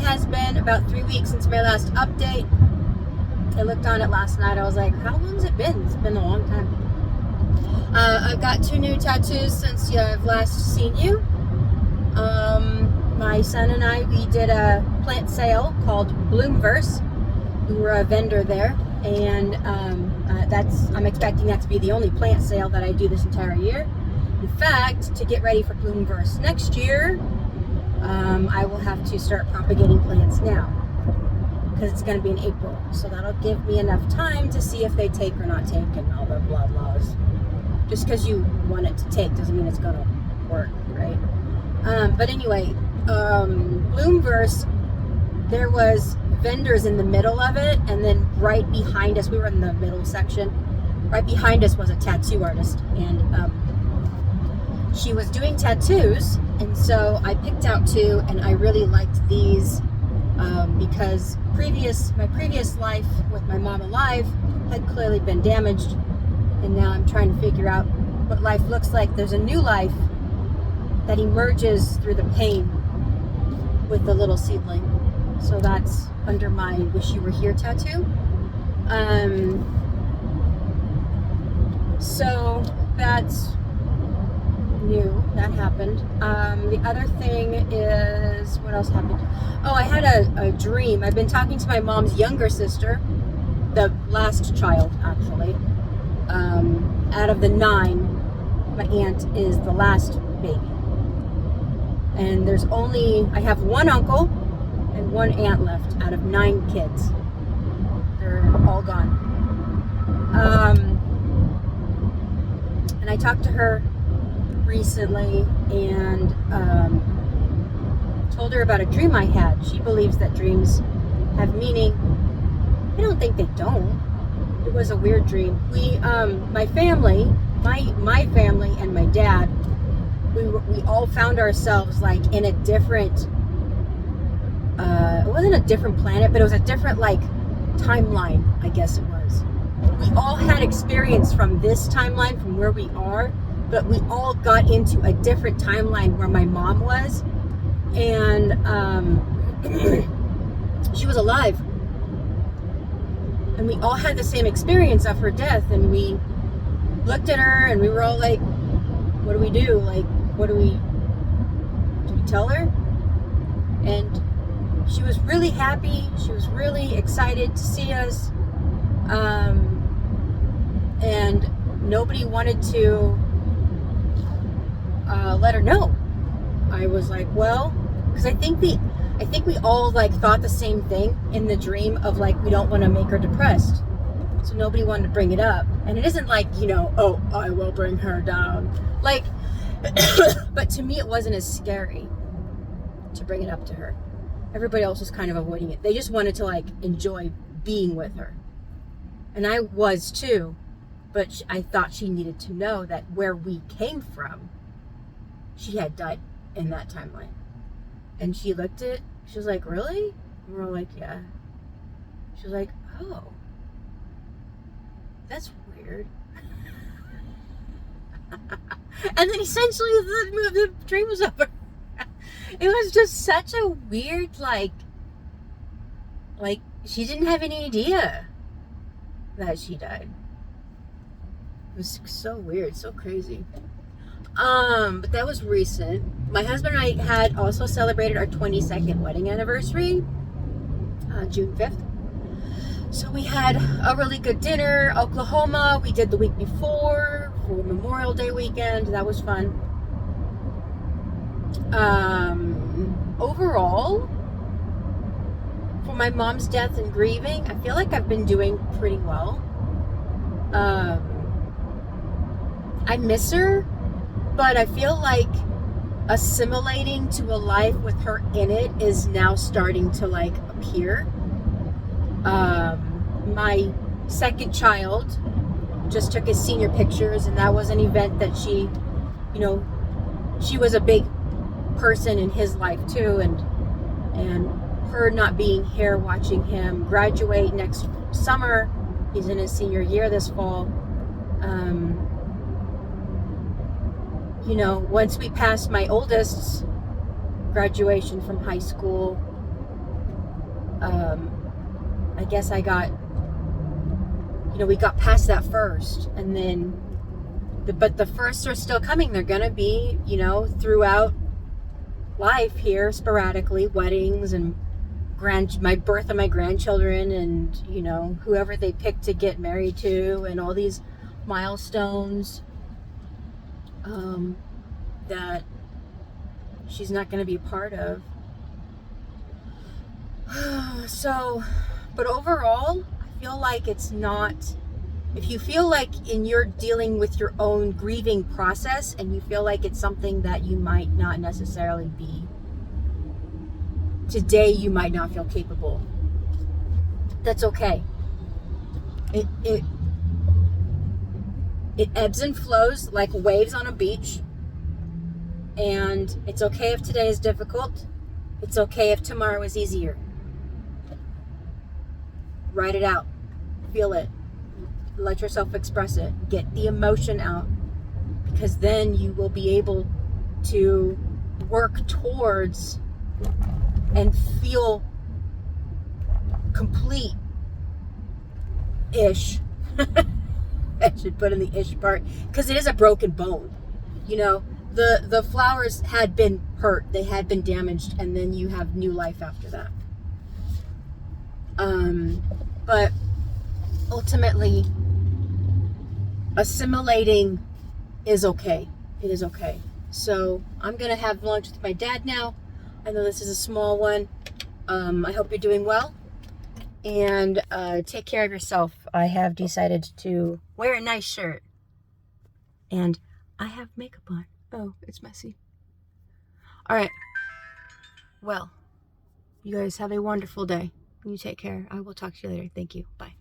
has been about 3 weeks since my last update. I looked on it last night. I was like, how long has it been? It's been a long time. I've got 2 new tattoos since I've last seen you. My son and I, we did a plant sale called Bloomverse. We were a vendor there, and I'm expecting that to be the only plant sale that I do this entire year. In fact, to get ready for Bloomverse next year, I will have to start propagating plants now, because it's going to be in April. So that'll give me enough time to see if they take or not take and all the blah blahs. Just because you want it to take doesn't mean it's going to work, right? But anyway, Bloomverse, there was vendors in the middle of it, and then right behind us, we were in the middle section, right behind us was a tattoo artist, and she was doing tattoos, and so I picked out 2, and I really liked these because my previous life with my mom alive had clearly been damaged, and now I'm trying to figure out what life looks like. There's a new life that emerges through the pain with the little seedling. So that's under my Wish You Were Here tattoo. So that's new. That happened. The other thing is, what else happened? Oh, I had a dream. I've been talking to my mom's younger sister, the last child, actually. Out of the 9, my aunt is the last baby. And I have 1 uncle and 1 aunt left out of 9 kids. They're all gone. And I talked to her recently and told her about a dream I had. She believes that dreams have meaning. I don't think they don't. It was a weird dream. My family and my dad, we all found ourselves like in a different, it wasn't a different planet, but it was a different like timeline, I guess it was. We all had experience from this timeline, from where we are, but we all got into a different timeline where my mom was, and she was alive. And we all had the same experience of her death, and we looked at her and we were all like, what do we do? Like, do we tell her? And she was really happy. She was really excited to see us. And nobody wanted to let her know. I was like, well, because I think we all like thought the same thing in the dream of like, we don't want to make her depressed. So nobody wanted to bring it up. And it isn't like, oh, I will bring her down. Like, but to me, it wasn't as scary to bring it up to her. Everybody else was kind of avoiding it. They just wanted to like enjoy being with her. And I was too, but I thought she needed to know that where we came from, she had died in that timeline. And she looked at it, she was like, really? And we're like, yeah. She was like, oh, that's weird. And then essentially the dream was over. It was just such a weird, like she didn't have any idea that she died. It was so weird, so crazy. But that was recent. My husband and I had also celebrated our 22nd wedding anniversary, June 5th. So we had a really good dinner, Oklahoma. We did the week before for Memorial Day weekend. That was fun. Overall, for my mom's death and grieving, I feel like I've been doing pretty well. I miss her, but I feel like assimilating to a life with her in it is now starting to like appear. My second child just took his senior pictures, and that was an event that she was a big person in his life too, and her not being here watching him graduate next summer. He's in his senior year this fall. Once we passed my oldest's graduation from high school, I guess we got past that first, and then, but the firsts are still coming. They're gonna be, throughout life here, sporadically, weddings and my birth of my grandchildren, and whoever they pick to get married to, and all these milestones that she's not going to be a part of. So, but overall, I feel like it's not, if you feel like you're dealing with your own grieving process and you feel like it's something that you might not necessarily be, today you might not feel capable, that's okay. It ebbs and flows like waves on a beach, and it's okay if today is difficult. It's okay if tomorrow is easier. Write it out, feel it, let yourself express it, get the emotion out, because then you will be able to work towards and feel complete-ish. I should put in the ish part, because it is a broken bone. The flowers had been hurt, they had been damaged, and then you have new life after that. But ultimately, assimilating is okay. It is okay. So I'm gonna have lunch with my dad now. I know this is a small one. I hope you're doing well, and take care of yourself. I have decided to wear a nice shirt, and I have makeup on. Oh, it's messy. All right. Well, you guys have a wonderful day. You take care. I will talk to you later. Thank you. Bye.